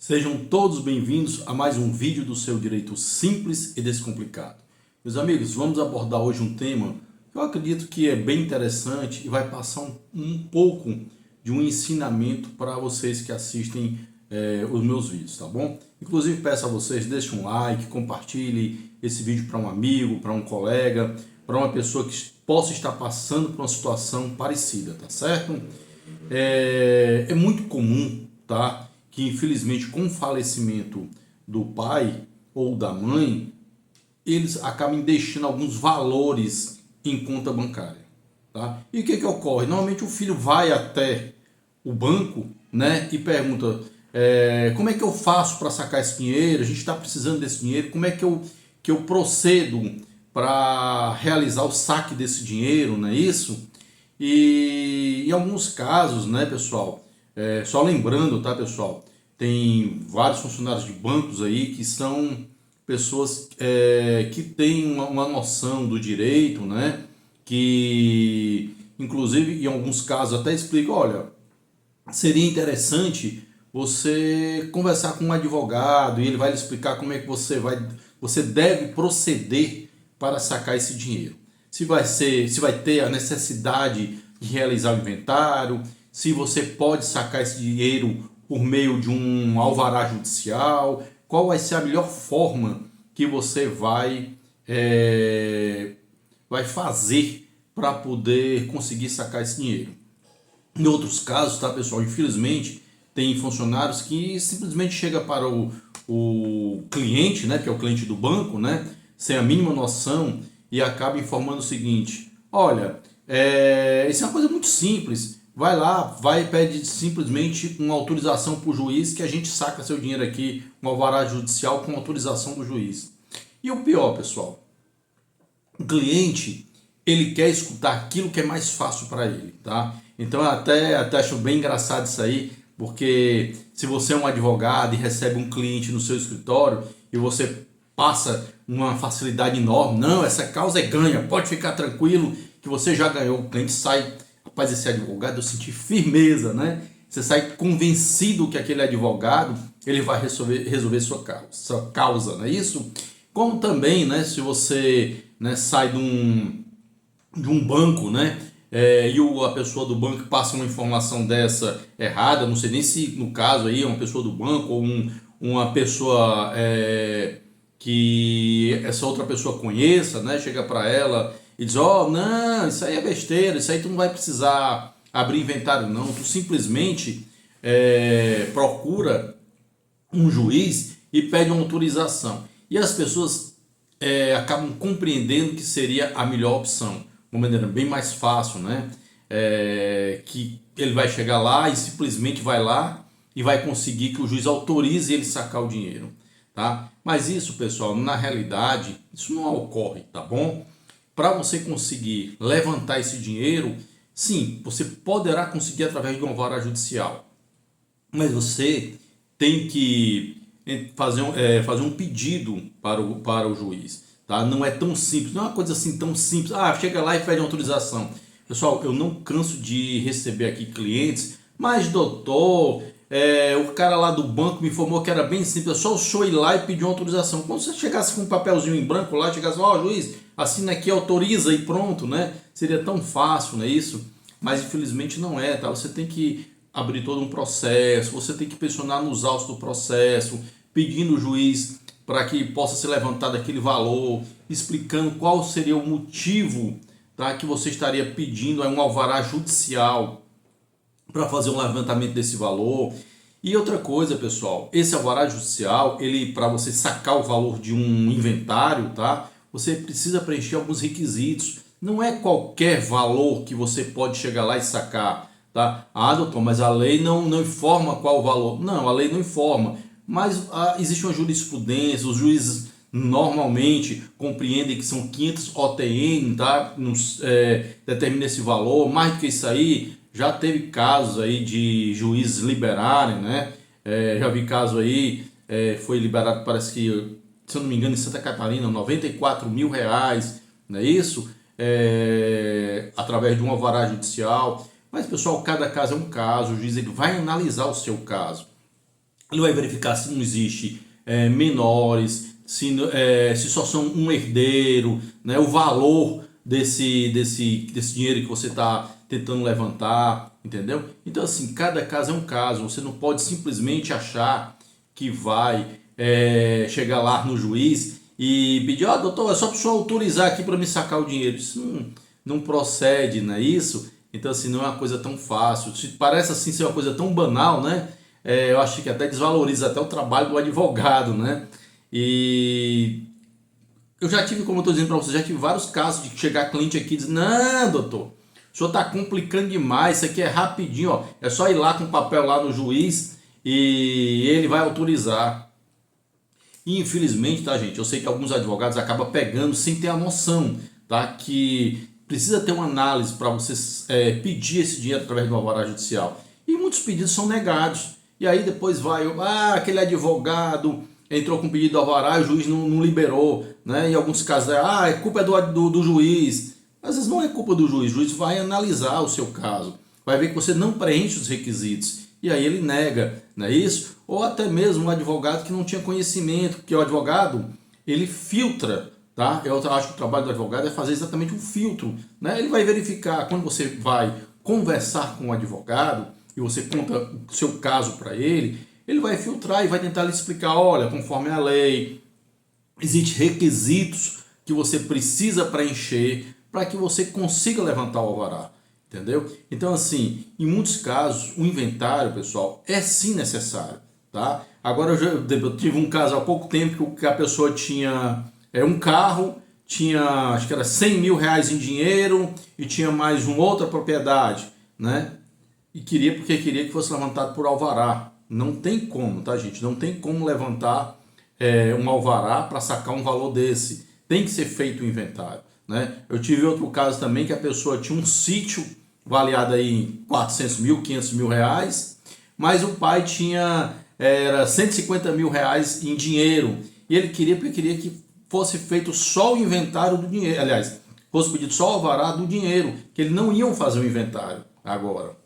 Sejam todos bem-vindos a mais um vídeo do seu Direito Simples e Descomplicado. Meus amigos, vamos abordar hoje um tema que eu acredito que é bem interessante e vai passar um pouco de um ensinamento para vocês que assistem os meus vídeos, tá bom? Inclusive peço a vocês, deixem um like, compartilhe esse vídeo para um amigo, para um colega, para uma pessoa que possa estar passando por uma situação parecida, tá certo? É muito comum, tá? Que infelizmente com o falecimento do pai ou da mãe, eles acabam deixando alguns valores em conta bancária, tá? E o que ocorre? Normalmente o filho vai até o banco, né, e pergunta, como é que eu faço para sacar esse dinheiro? A gente está precisando desse dinheiro, como é que eu procedo para realizar o saque desse dinheiro, não é isso? E em alguns casos, né, pessoal, só lembrando, tá, pessoal, tem vários funcionários de bancos aí que são pessoas que têm uma noção do direito, né, que inclusive em alguns casos até explica, olha, seria interessante você conversar com um advogado e ele vai lhe explicar como é que você deve proceder para sacar esse dinheiro. Se vai ter a necessidade de realizar o inventário, se você pode sacar esse dinheiro por meio de um alvará judicial, qual vai ser a melhor forma que você vai fazer para poder conseguir sacar esse dinheiro. Em outros casos, tá, pessoal, infelizmente, tem funcionários que simplesmente chega para o cliente, né, que é o cliente do banco, né, sem a mínima noção e acaba informando o seguinte, olha, isso é uma coisa muito simples, vai lá, pede simplesmente uma autorização para o juiz que a gente saca seu dinheiro aqui, um alvará judicial com autorização do juiz. E o pior, pessoal, o cliente, ele quer escutar aquilo que é mais fácil para ele, tá? Então eu até acho bem engraçado isso aí, porque se você é um advogado e recebe um cliente no seu escritório e você passa uma facilidade enorme, não, essa causa é ganha, pode ficar tranquilo que você já ganhou, o cliente sai, rapaz, esse advogado eu senti firmeza, né? Você sai convencido que aquele advogado, ele vai resolver sua causa, não é isso? Como também, né, se você, né, sai de um banco, né, e a pessoa do banco passa uma informação dessa errada, não sei nem se no caso aí é uma pessoa do banco ou uma pessoa que essa outra pessoa conheça, né, chega para ela e diz, não, isso aí é besteira, isso aí tu não vai precisar abrir inventário não, tu simplesmente procura um juiz e pede uma autorização. E as pessoas acabam compreendendo que seria a melhor opção, uma maneira bem mais fácil, né? Que ele vai chegar lá e simplesmente vai lá e vai conseguir que o juiz autorize ele sacar o dinheiro, tá? Mas isso, pessoal, na realidade, isso não ocorre, tá bom? Para você conseguir levantar esse dinheiro, sim, você poderá conseguir através de uma vara judicial, mas você tem que fazer um pedido para o juiz, tá? Não é tão simples, não é uma coisa assim tão simples, chega lá e pede uma autorização. Pessoal, eu não canso de receber aqui clientes, mas doutor, o cara lá do banco me informou que era bem simples, é só o senhor ir lá e pedir uma autorização. Quando você chegasse com um papelzinho em branco lá, chegasse, juiz, assina aqui, autoriza e pronto, né? Seria tão fácil, não é isso? Mas infelizmente não é, tá? Você tem que abrir todo um processo, você tem que pressionar nos autos do processo, pedindo o juiz para que possa ser levantado aquele valor, explicando qual seria o motivo, tá, que você estaria pedindo um alvará judicial para fazer um levantamento desse valor. E outra coisa, pessoal, esse alvará judicial, ele para você sacar o valor de um inventário, tá, você precisa preencher alguns requisitos. Não é qualquer valor que você pode chegar lá e sacar, tá? Doutor, mas a lei não informa qual o valor. Não, a lei não informa. Mas existe uma jurisprudência, os juízes normalmente compreendem que são 500 OTN, tá? Determina esse valor, mais do que isso aí, já teve casos aí de juízes liberarem, né? Já vi caso aí, foi liberado, parece que, se eu não me engano, em Santa Catarina, R$ 94 mil, não é isso? Através de um alvará judicial. Mas, pessoal, cada caso é um caso, o juiz ele vai analisar o seu caso. Ele vai verificar se não existe menores, se só são um herdeiro, né, o valor desse dinheiro que você está tentando levantar, entendeu? Então, assim, cada caso é um caso. Você não pode simplesmente achar que vai chegar lá no juiz e pedir, ó, doutor, é só para o senhor autorizar aqui para me sacar o dinheiro. Isso não procede, não é isso? Então, assim, não é uma coisa tão fácil. Se parece assim ser uma coisa tão banal, né? Eu acho que até desvaloriza até o trabalho do advogado, né? E eu já tive, como eu estou dizendo para você, já tive vários casos de chegar cliente aqui e dizer, não, doutor, o senhor está complicando demais, isso aqui é rapidinho, ó, é só ir lá com o papel lá no juiz e ele vai autorizar. E infelizmente, tá, gente, eu sei que alguns advogados acabam pegando sem ter a noção, tá, que precisa ter uma análise para você pedir esse dinheiro através do alvará judicial. E muitos pedidos são negados. E aí depois vai, aquele advogado entrou com pedido de alvará e o juiz não liberou, né? Em alguns casos é culpa do juiz. Às vezes não é culpa do juiz, o juiz vai analisar o seu caso, vai ver que você não preenche os requisitos e aí ele nega, não é isso? Ou até mesmo um advogado que não tinha conhecimento, porque o advogado, ele filtra, tá? Eu acho que o trabalho do advogado é fazer exatamente um filtro, né? Ele vai verificar, quando você vai conversar com o advogado e você conta o seu caso para ele, ele vai filtrar e vai tentar lhe explicar, olha, conforme a lei, existem requisitos que você precisa preencher para que você consiga levantar o alvará, entendeu? Então, assim, em muitos casos, o inventário, pessoal, é sim necessário, tá? Agora, eu tive um caso há pouco tempo que a pessoa tinha um carro, tinha, acho que era 100 mil reais em dinheiro e tinha mais uma outra propriedade, né? E porque queria que fosse levantado por alvará. Não tem como, tá, gente? Não tem como levantar um alvará para sacar um valor desse. Tem que ser feito o inventário, né? Eu tive outro caso também que a pessoa tinha um sítio avaliado aí em 400 mil, 500 mil reais, mas o pai tinha 150 mil reais em dinheiro. E ele porque queria que fosse feito só o inventário do dinheiro. Aliás, fosse pedido só o alvará do dinheiro, que eles não iam fazer o inventário agora.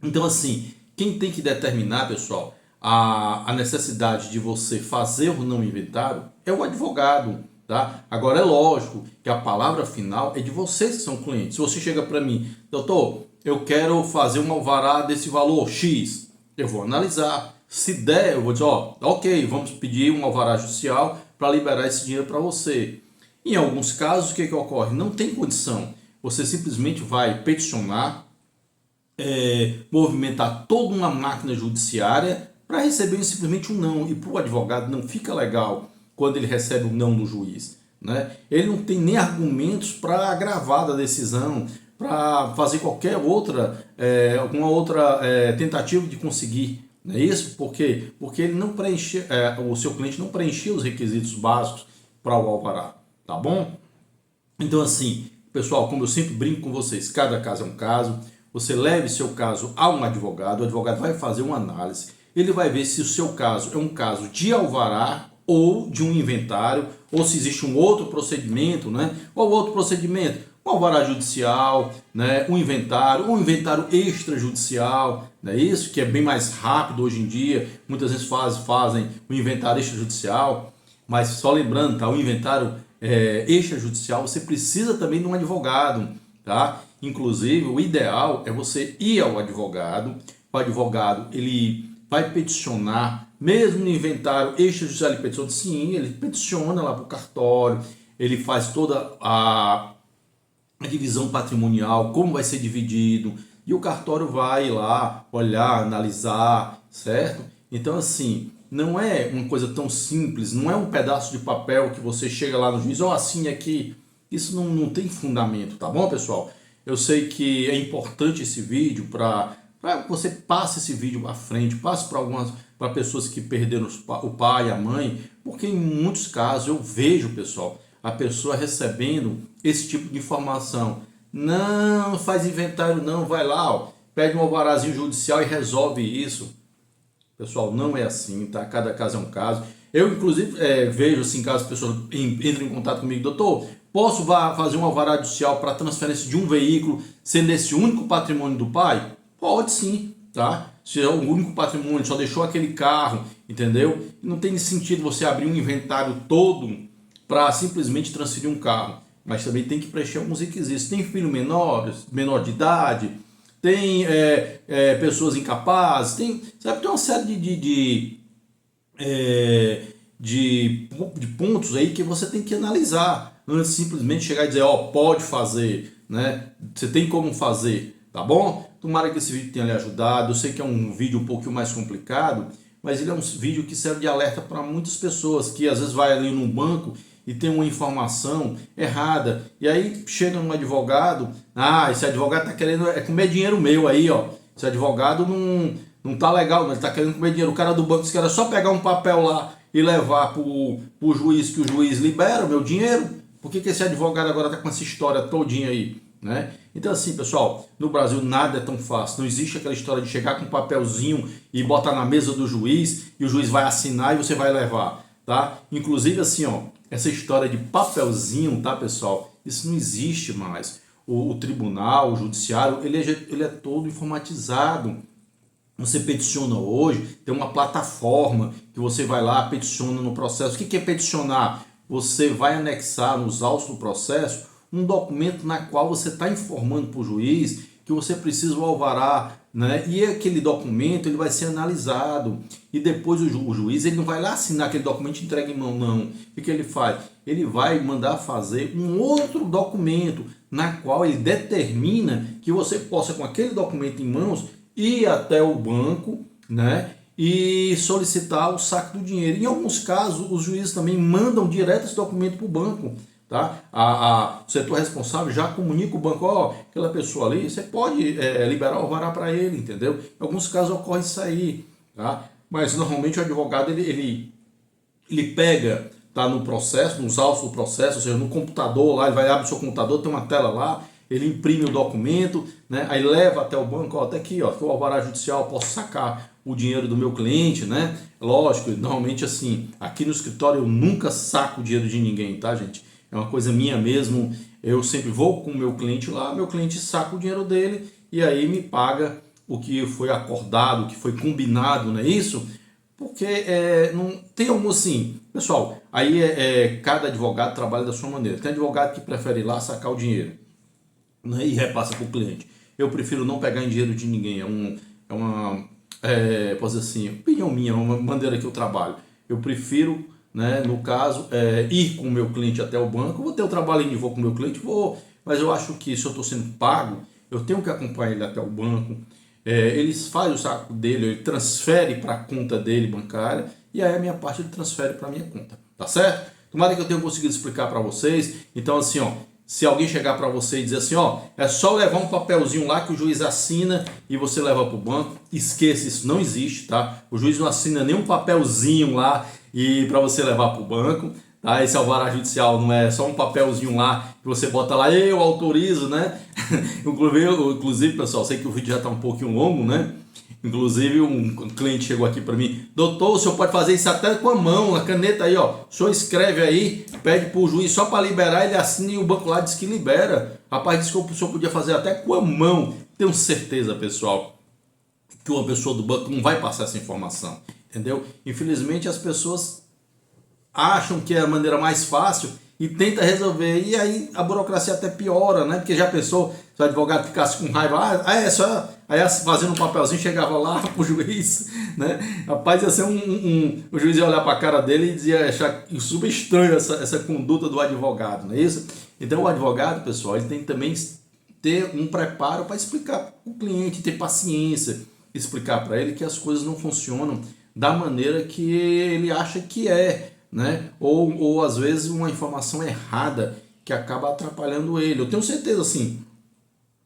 Então, assim, quem tem que determinar, pessoal, a necessidade de você fazer ou não inventário é o advogado, tá? Agora, é lógico que a palavra final é de vocês que são clientes. Se você chega para mim, doutor, eu quero fazer um alvará desse valor X, eu vou analisar. Se der, eu vou dizer, ok, vamos pedir um alvará judicial para liberar esse dinheiro para você. Em alguns casos, o que ocorre? Não tem condição. Você simplesmente vai peticionar, movimentar toda uma máquina judiciária para receber simplesmente um não. E para o advogado não fica legal quando ele recebe um não do juiz, né? Ele não tem nem argumentos para agravar da decisão, para fazer qualquer outra, alguma outra tentativa de conseguir. Não é isso? Por quê? Porque ele não preenche, o seu cliente não preencheu os requisitos básicos para o alvará, tá bom? Então, assim, pessoal, como eu sempre brinco com vocês, cada caso é um caso. Você leve seu caso a um advogado, o advogado vai fazer uma análise, ele vai ver se o seu caso é um caso de alvará ou de um inventário, ou se existe um outro procedimento, né? Qual outro procedimento? Um alvará judicial, né? Um inventário extrajudicial, não é isso? Que é bem mais rápido hoje em dia, muitas vezes fazem o inventário extrajudicial, mas só lembrando, tá? O inventário extrajudicial, você precisa também de um advogado, tá? Inclusive, o ideal é você ir ao advogado. O advogado, ele vai peticionar, mesmo no inventário extrajudicial, ele peticiona, sim, ele peticiona lá para o cartório, ele faz toda a divisão patrimonial, como vai ser dividido, e o cartório vai lá olhar, analisar, certo? Então, assim, não é uma coisa tão simples, não é um pedaço de papel que você chega lá no juiz, assine aqui. Isso não tem fundamento, tá bom, pessoal? Eu sei que é importante esse vídeo para que você passe esse vídeo à frente, passe para pessoas que perderam o pai, a mãe, porque em muitos casos eu vejo, pessoal, a pessoa recebendo esse tipo de informação. Não faz inventário não, vai lá, pede um alvarazinho judicial e resolve isso. Pessoal, não é assim, tá? Cada caso é um caso. Eu, inclusive, vejo assim, caso as pessoas entrem em contato comigo, doutor, posso fazer um alvará judicial para transferência de um veículo, sendo esse único patrimônio do pai? Pode sim, tá? se é o único patrimônio, só deixou aquele carro, entendeu? Não tem sentido você abrir um inventário todo para simplesmente transferir um carro. Mas também tem que preencher alguns requisitos. Tem filho menor de idade, tem pessoas incapazes, tem uma série de pontos aí que você tem que analisar antes de simplesmente chegar e dizer, ó, pode fazer, né? Você tem como fazer, tá bom? Tomara que esse vídeo tenha lhe ajudado. Eu sei que é um vídeo um pouquinho mais complicado, mas ele é um vídeo que serve de alerta para muitas pessoas que às vezes vai ali no banco e tem uma informação errada, e aí chega um advogado, esse advogado tá querendo comer dinheiro meu aí, ó, esse advogado não tá legal, ele tá querendo comer dinheiro, o cara do banco disse que era só pegar um papel lá e levar pro juiz, que o juiz libera o meu dinheiro. Por que esse advogado agora tá com essa história todinha aí, né? Então assim, pessoal, no Brasil nada é tão fácil, não existe aquela história de chegar com um papelzinho e botar na mesa do juiz, e o juiz vai assinar e você vai levar, tá? Inclusive assim, ó, essa história de papelzinho, tá, pessoal? Isso não existe mais. O tribunal, o judiciário, ele é todo informatizado. Você peticiona hoje, tem uma plataforma que você vai lá, peticiona no processo. O que é peticionar? Você vai anexar nos autos do processo um documento na qual você está informando para o juiz que você precisa o alvará, né? E aquele documento ele vai ser analisado e depois o juiz ele não vai lá assinar aquele documento e entrega em mão, não. O que ele faz? Ele vai mandar fazer um outro documento na qual ele determina que você possa, com aquele documento em mãos, ir até o banco, né? E solicitar o saque do dinheiro. Em alguns casos, os juízes também mandam direto esse documento para o banco. Tá? O setor responsável já comunica o banco, ó, aquela pessoa ali, você pode liberar o alvará para ele, entendeu? Em alguns casos ocorre isso aí, tá? Mas normalmente o advogado ele pega, tá, no processo, nos autos do processo, ou seja, no computador lá, ele vai abrir o seu computador, tem uma tela lá, ele imprime o documento, né? Aí leva até o banco, ó, até aqui, ó, que o alvará judicial, eu posso sacar o dinheiro do meu cliente, né? Lógico, normalmente assim, aqui no escritório eu nunca saco o dinheiro de ninguém, tá, gente? É uma coisa minha mesmo, eu sempre vou com o meu cliente lá, meu cliente saca o dinheiro dele e aí me paga o que foi acordado, o que foi combinado, não é isso? Porque não tem algo assim, pessoal, aí cada advogado trabalha da sua maneira. Tem advogado que prefere ir lá sacar o dinheiro, né, e repassa para o cliente. Eu prefiro não pegar em dinheiro de ninguém, posso dizer assim, opinião minha, é uma maneira que eu trabalho. Eu prefiro, né, no caso, ir com o meu cliente até o banco. Eu vou ter o trabalho de vou com o meu cliente, vou, mas eu acho que se eu estou sendo pago, eu tenho que acompanhar ele até o banco. Ele faz o saco dele, ele transfere para a conta dele bancária, e aí a minha parte ele transfere para a minha conta, tá certo? Tomara que eu tenha conseguido explicar para vocês. Então assim, ó, se alguém chegar para você e dizer assim, ó, é só levar um papelzinho lá que o juiz assina e você leva para o banco, esqueça, isso não existe, tá? O juiz não assina nenhum papelzinho lá e para você levar para o banco, tá? Esse alvará judicial não é só um papelzinho lá que você bota lá, eu autorizo, né? Inclusive, pessoal, sei que o vídeo já está um pouquinho longo, né? Inclusive, um cliente chegou aqui para mim, doutor, o senhor pode fazer isso até com a mão, a caneta aí, ó. O senhor escreve aí, pede para o juiz só para liberar, ele assina e o banco lá diz que libera. Rapaz, disse que o senhor podia fazer até com a mão. Tenho certeza, pessoal, que uma pessoa do banco não vai passar essa informação, entendeu? Infelizmente, as pessoas acham que é a maneira mais fácil e tenta resolver, e aí a burocracia até piora, né? Porque já pensou, se o advogado ficasse com raiva, só aí fazendo um papelzinho, chegava lá pro juiz, né? Rapaz, ia ser o juiz ia olhar para a cara dele e dizia, achar super estranho essa conduta do advogado, não é isso? Então o advogado, pessoal, ele tem que também ter um preparo para explicar para o cliente, ter paciência, explicar para ele que as coisas não funcionam da maneira que ele acha que né? Ou às vezes uma informação errada que acaba atrapalhando ele. Eu tenho certeza, assim,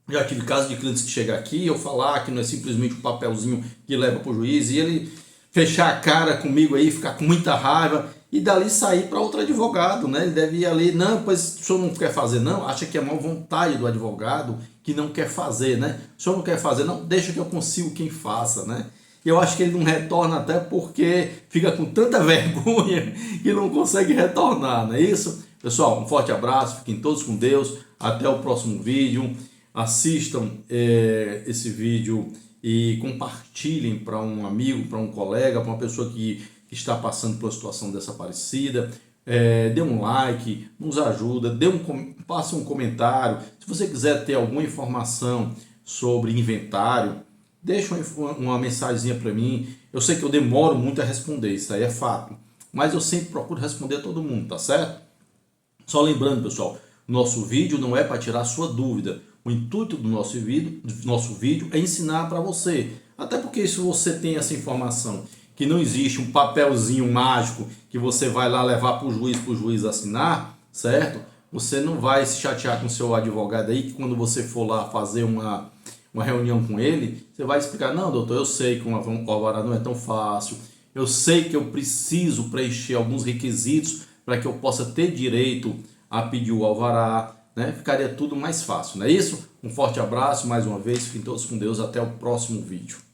já tive casos de clientes que chegam aqui e eu falar que não é simplesmente um papelzinho que leva para o juiz e ele fechar a cara comigo aí, ficar com muita raiva e dali sair para outro advogado, né? Ele deve ir ali, não, pois o senhor não quer fazer não, acha que é má vontade do advogado que não quer fazer, né? O senhor não quer fazer, não, deixa que eu consigo quem faça, né? Eu acho que ele não retorna até porque fica com tanta vergonha que não consegue retornar, não é isso? Pessoal, um forte abraço, fiquem todos com Deus, até o próximo vídeo, assistam esse vídeo e compartilhem para um amigo, para um colega, para uma pessoa que está passando por uma situação dessa parecida. Dê um like, nos ajuda, passe um comentário. Se você quiser ter alguma informação sobre inventário, deixa uma mensagenzinha para mim. Eu sei que eu demoro muito a responder, isso aí é fato, mas eu sempre procuro responder a todo mundo, tá certo? Só lembrando, pessoal, nosso vídeo não é para tirar sua dúvida. O intuito do nosso vídeo é ensinar para você. Até porque se você tem essa informação, que não existe um papelzinho mágico que você vai lá levar para o juiz assinar, certo? Você não vai se chatear com o seu advogado aí, que quando você for lá fazer uma reunião com ele, você vai explicar, não, doutor, eu sei que o alvará não é tão fácil, eu sei que eu preciso preencher alguns requisitos para que eu possa ter direito a pedir o alvará, né? Ficaria tudo mais fácil, não é isso? Um forte abraço mais uma vez, fiquem todos com Deus, até o próximo vídeo.